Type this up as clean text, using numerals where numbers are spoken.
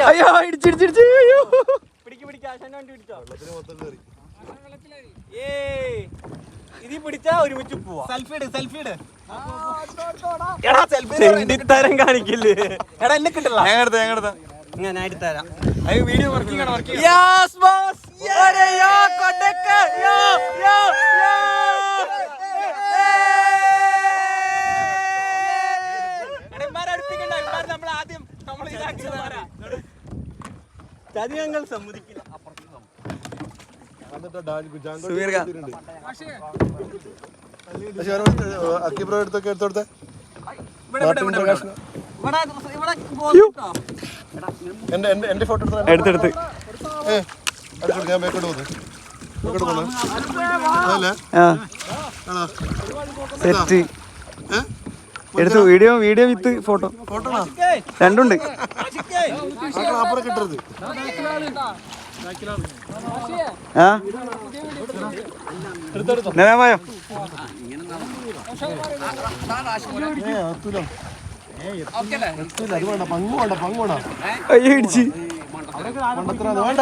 അയ്യോ ഇടിച്ചിടിച്ചിടിച്ച് അയ്യോ തരം കാണിക്കില്ലേ എടാ എന്നെ കിട്ടില്ല ഞാൻ എടുത്തരാം വീഡിയോ വർക്കിംഗ് ആണ് ചതി ഞങ്ങൾ സമ്മതിക്കില്ല. എടുത്തോടുത്തെ എന്റെ ഫോട്ടോ എടുത്തെടുത്ത് ഞാൻ ബേക്കോട്ട് പോകുന്നത് സെറ്റ് എടുത്തു. വീഡിയോ വിത്ത് ഫോട്ടോ രണ്ടുണ്ട്. അപ്പുറം കിട്ടരുത്. നേരമായോ അത് വേണ്ട പങ്കു വേണ്ട അയ്യോ ഇടിച്ച് വേണ്ട